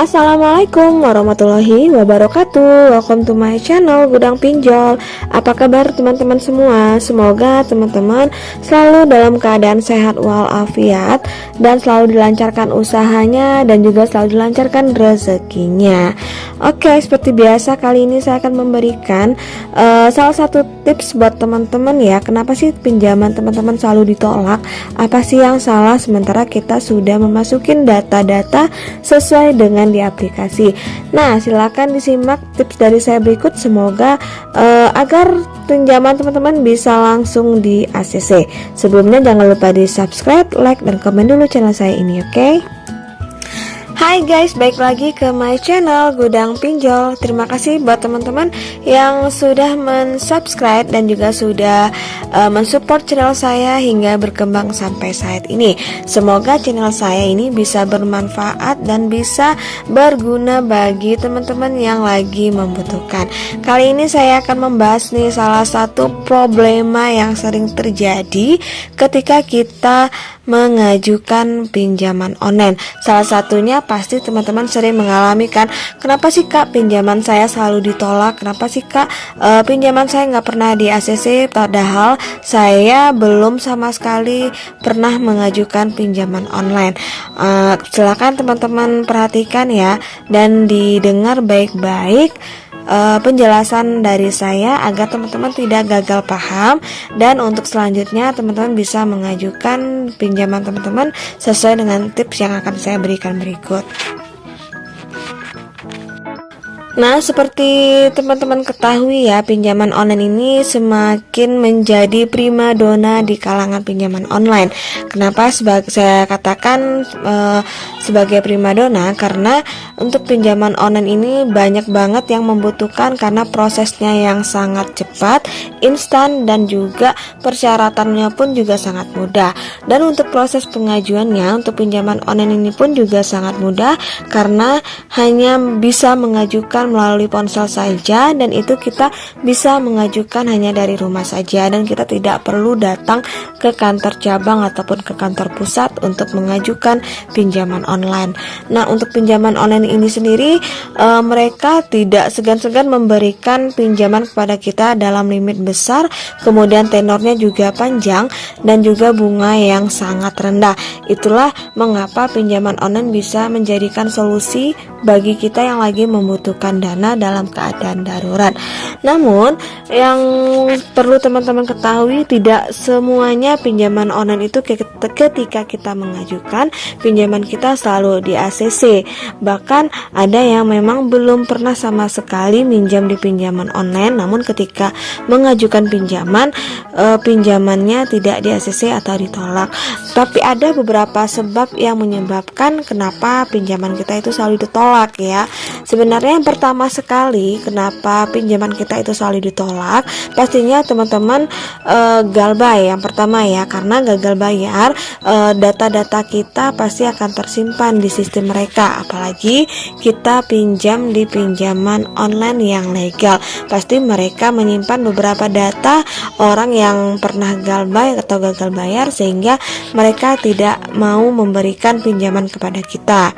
Assalamualaikum warahmatullahi wabarakatuh. Welcome to my channel Gudang Pinjol. Apa kabar teman-teman semua? Semoga teman-teman selalu dalam keadaan sehat walafiat dan selalu dilancarkan usahanya dan juga selalu dilancarkan rezekinya. Oke, seperti biasa kali ini saya akan memberikan salah satu tips buat teman-teman ya. Kenapa sih pinjaman teman-teman selalu ditolak? Apa sih yang salah sementara kita sudah memasukin data-data sesuai dengan di aplikasi. Nah, silakan disimak tips dari saya berikut, semoga agar pinjaman teman-teman bisa langsung di ACC. Sebelumnya jangan lupa di subscribe, like, dan komen dulu channel saya ini, oke? Hai guys, balik lagi ke my channel Gudang Pinjol. Terima kasih buat teman-teman yang sudah mensubscribe dan juga sudah mensupport channel saya hingga berkembang sampai saat ini. Semoga channel saya ini bisa bermanfaat dan bisa berguna bagi teman-teman yang lagi membutuhkan. Kali ini saya akan membahas nih salah satu problema yang sering terjadi ketika kita mengajukan pinjaman online. Salah satunya pasti teman-teman sering mengalami kan, kenapa sih kak pinjaman saya selalu ditolak, kenapa sih kak pinjaman saya nggak pernah di ACC, padahal saya belum sama sekali pernah mengajukan pinjaman online. Silakan teman-teman perhatikan ya dan didengar baik-baik penjelasan dari saya agar teman-teman tidak gagal paham, dan untuk selanjutnya teman-teman bisa mengajukan pinjaman teman-teman sesuai dengan tips yang akan saya berikan berikut. Nah, seperti teman-teman ketahui ya, pinjaman online ini semakin menjadi primadona di kalangan pinjaman online. Kenapa saya katakan sebagai primadona? Karena untuk pinjaman online ini banyak banget yang membutuhkan karena prosesnya yang sangat cepat, instan, dan juga persyaratannya pun juga sangat mudah. Dan untuk proses pengajuannya untuk pinjaman online ini pun juga sangat mudah karena hanya bisa mengajukan melalui ponsel saja, dan itu kita bisa mengajukan hanya dari rumah saja dan kita tidak perlu datang ke kantor cabang ataupun ke kantor pusat untuk mengajukan pinjaman online. Nah, untuk pinjaman online ini sendiri mereka tidak segan-segan memberikan pinjaman kepada kita dalam limit besar, kemudian tenornya juga panjang dan juga bunga yang sangat rendah. Itulah mengapa pinjaman online bisa menjadikan solusi bagi kita yang lagi membutuhkan dana dalam keadaan darurat. Namun yang perlu teman-teman ketahui, tidak semuanya pinjaman online itu ketika kita mengajukan pinjaman kita selalu di ACC. Bahkan ada yang memang belum pernah sama sekali minjam di pinjaman online, namun ketika mengajukan pinjaman pinjamannya tidak di ACC atau ditolak. Tapi ada beberapa sebab yang menyebabkan kenapa pinjaman kita itu selalu ditolak ya. Sebenarnya yang pertama sekali kenapa pinjaman kita itu selalu ditolak, pastinya teman-teman galbay. Yang pertama ya, karena gagal bayar, data-data kita pasti akan tersimpan di sistem mereka. Apalagi kita pinjam di pinjaman online yang legal, pasti mereka menyimpan beberapa data orang yang pernah galbay atau gagal bayar, sehingga mereka tidak mau memberikan pinjaman kepada kita.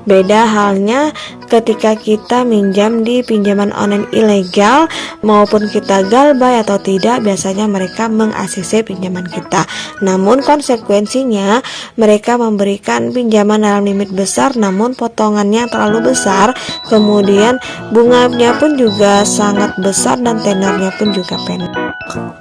Beda halnya ketika kita minjam di pinjaman online ilegal, maupun kita galbay atau tidak, biasanya mereka meng-ACC pinjaman kita. Namun konsekuensinya mereka memberikan pinjaman dalam limit besar namun potongannya terlalu besar, kemudian bunganya pun juga sangat besar dan tenornya pun juga pendek.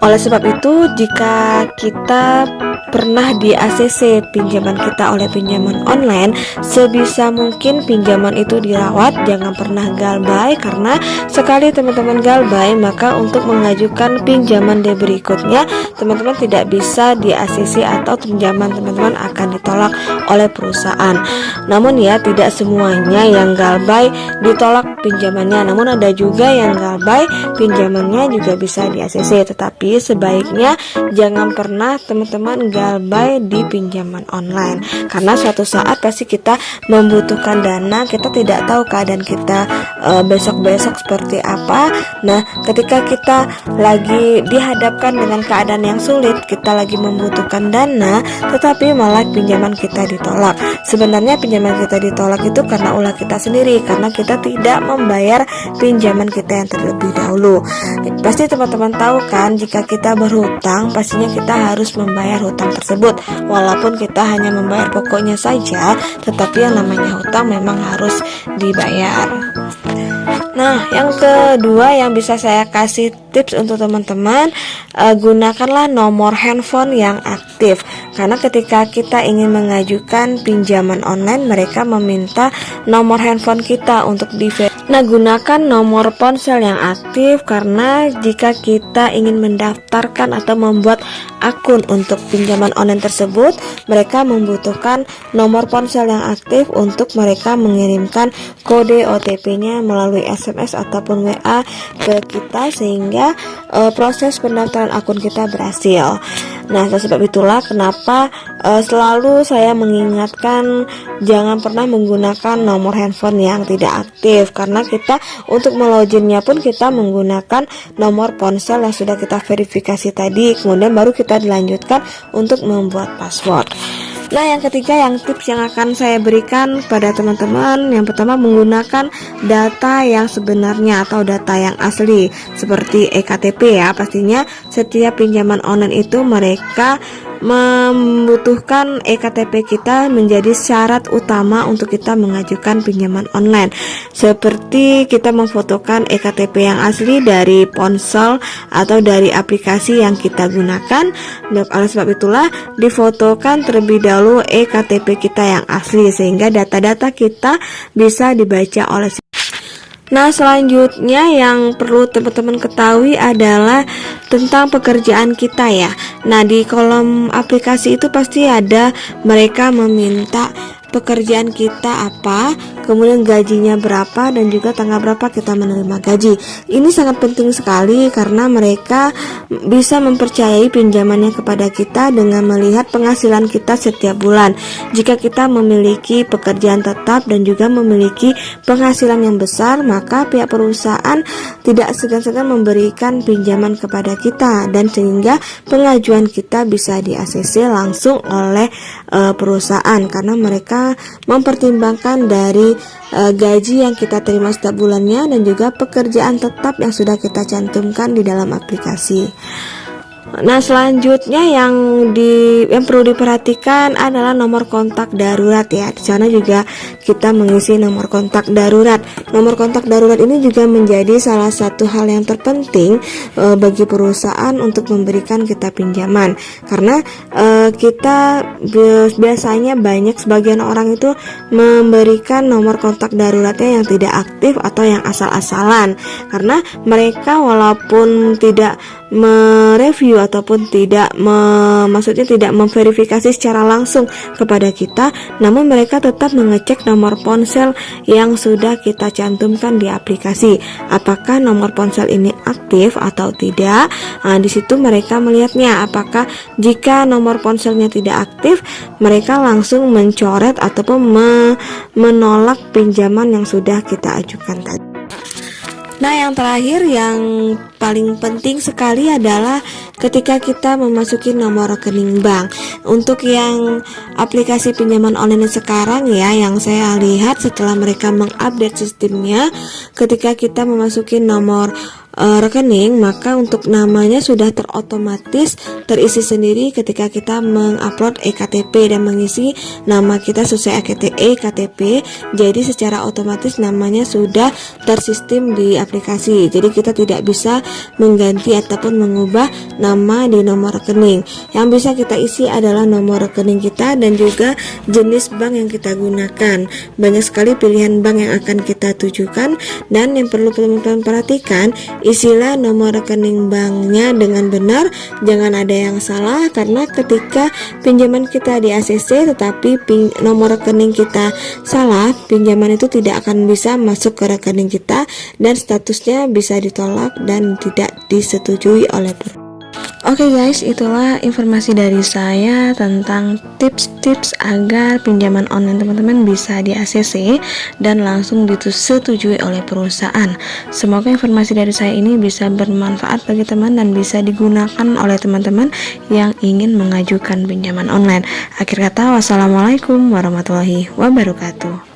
Oleh sebab itu, jika kita pernah di ACC pinjaman kita oleh pinjaman online, sebisa mungkin pinjaman itu dirawat, jangan pernah galbay, karena sekali teman-teman galbay maka untuk mengajukan pinjaman di berikutnya teman-teman tidak bisa di ACC atau pinjaman teman-teman akan ditolak oleh perusahaan. Namun ya, tidak semuanya yang galbay ditolak pinjamannya, namun ada juga yang galbay pinjamannya juga bisa di ACC. Tetapi sebaiknya jangan pernah teman-teman galbay di pinjaman online, karena suatu saat pasti kita membutuhkan dana, kita tidak tahu keadaan kita besok-besok seperti apa. Nah, ketika kita lagi dihadapkan dengan keadaan yang sulit, kita kita lagi membutuhkan dana, tetapi malah pinjaman kita ditolak. Sebenarnya pinjaman kita ditolak itu karena ulah kita sendiri, karena kita tidak membayar pinjaman kita yang terlebih dahulu. Pasti teman-teman tahu kan, jika kita berhutang, pastinya kita harus membayar hutang tersebut. Walaupun kita hanya membayar pokoknya saja, tetapi yang namanya hutang memang harus dibayar. Nah, yang kedua yang bisa saya kasih tips untuk teman-teman, gunakanlah nomor handphone yang aktif. Karena ketika kita ingin mengajukan pinjaman online, mereka meminta nomor handphone kita untuk Nah, gunakan nomor ponsel yang aktif, karena jika kita ingin mendaftarkan atau membuat akun untuk pinjaman online tersebut, mereka membutuhkan nomor ponsel yang aktif untuk mereka mengirimkan kode OTP-nya melalui SMS ataupun WA ke kita, sehingga proses pendaftaran akun kita berhasil. Nah, sebab itulah kenapa selalu saya mengingatkan jangan pernah menggunakan nomor handphone yang tidak aktif, karena kita untuk meloginnya pun kita menggunakan nomor ponsel yang sudah kita verifikasi tadi, kemudian baru kita dilanjutkan untuk membuat password. Nah, yang ketiga, yang tips yang akan saya berikan kepada teman-teman, yang pertama menggunakan data yang sebenarnya atau data yang asli seperti eKTP ya. Pastinya setiap pinjaman online itu mereka membutuhkan eKTP kita menjadi syarat utama untuk kita mengajukan pinjaman online. Seperti kita memfotokan eKTP yang asli dari ponsel atau dari aplikasi yang kita gunakan. Oleh sebab itulah difotokan terlebih dahulu eKTP kita yang asli, sehingga data-data kita bisa dibaca oleh. Nah, selanjutnya yang perlu teman-teman ketahui adalah tentang pekerjaan kita ya. Nah, di kolom aplikasi itu pasti ada mereka meminta pekerjaan kita apa, kemudian gajinya berapa, dan juga tanggal berapa kita menerima gaji. Ini sangat penting sekali karena mereka bisa mempercayai pinjamannya kepada kita dengan melihat penghasilan kita setiap bulan. Jika kita memiliki pekerjaan tetap dan juga memiliki penghasilan yang besar, maka pihak perusahaan tidak segan-segan memberikan pinjaman kepada kita, dan sehingga pengajuan kita bisa di ACC langsung oleh perusahaan, karena mereka mempertimbangkan dari gaji yang kita terima setiap bulannya dan juga pekerjaan tetap yang sudah kita cantumkan di dalam aplikasi. Nah, selanjutnya yang perlu diperhatikan adalah nomor kontak darurat ya. Di sana juga kita mengisi nomor kontak darurat. Nomor kontak darurat ini juga menjadi salah satu hal yang terpenting bagi perusahaan untuk memberikan kita pinjaman. Karena kita biasanya banyak sebagian orang itu memberikan nomor kontak daruratnya yang tidak aktif atau yang asal-asalan. Karena mereka walaupun tidak mereview ataupun tidak maksudnya tidak memverifikasi secara langsung kepada kita, namun mereka tetap mengecek nomor ponsel yang sudah kita cantumkan di aplikasi, apakah nomor ponsel ini aktif atau tidak. Nah, di situ mereka melihatnya, apakah jika nomor ponselnya tidak aktif, mereka langsung mencoret ataupun menolak pinjaman yang sudah kita ajukan tadi. Nah, yang terakhir yang paling penting sekali adalah ketika kita memasuki nomor rekening bank. Untuk yang aplikasi pinjaman online sekarang ya, yang saya lihat setelah mereka mengupdate sistemnya, ketika kita memasuki nomor rekening, maka untuk namanya sudah terotomatis terisi sendiri ketika kita mengupload eKTP dan mengisi nama kita sesuai eKTP. Jadi secara otomatis namanya sudah tersistem di aplikasi. Jadi kita tidak bisa mengganti ataupun mengubah nama di nomor rekening. Yang bisa kita isi adalah nomor rekening kita dan juga jenis bank yang kita gunakan. Banyak sekali pilihan bank yang akan kita tujukan, dan yang perlu teman-teman perhatikan, isilah nomor rekening banknya dengan benar, jangan ada yang salah, karena ketika pinjaman kita di ACC tetapi nomor rekening kita salah, pinjaman itu tidak akan bisa masuk ke rekening kita dan statusnya bisa ditolak dan tidak disetujui oleh Oke guys, itulah informasi dari saya tentang tips-tips agar pinjaman online teman-teman bisa di ACC dan langsung disetujui oleh perusahaan. Semoga informasi dari saya ini bisa bermanfaat bagi teman dan bisa digunakan oleh teman-teman yang ingin mengajukan pinjaman online. Akhir kata, wassalamualaikum warahmatullahi wabarakatuh.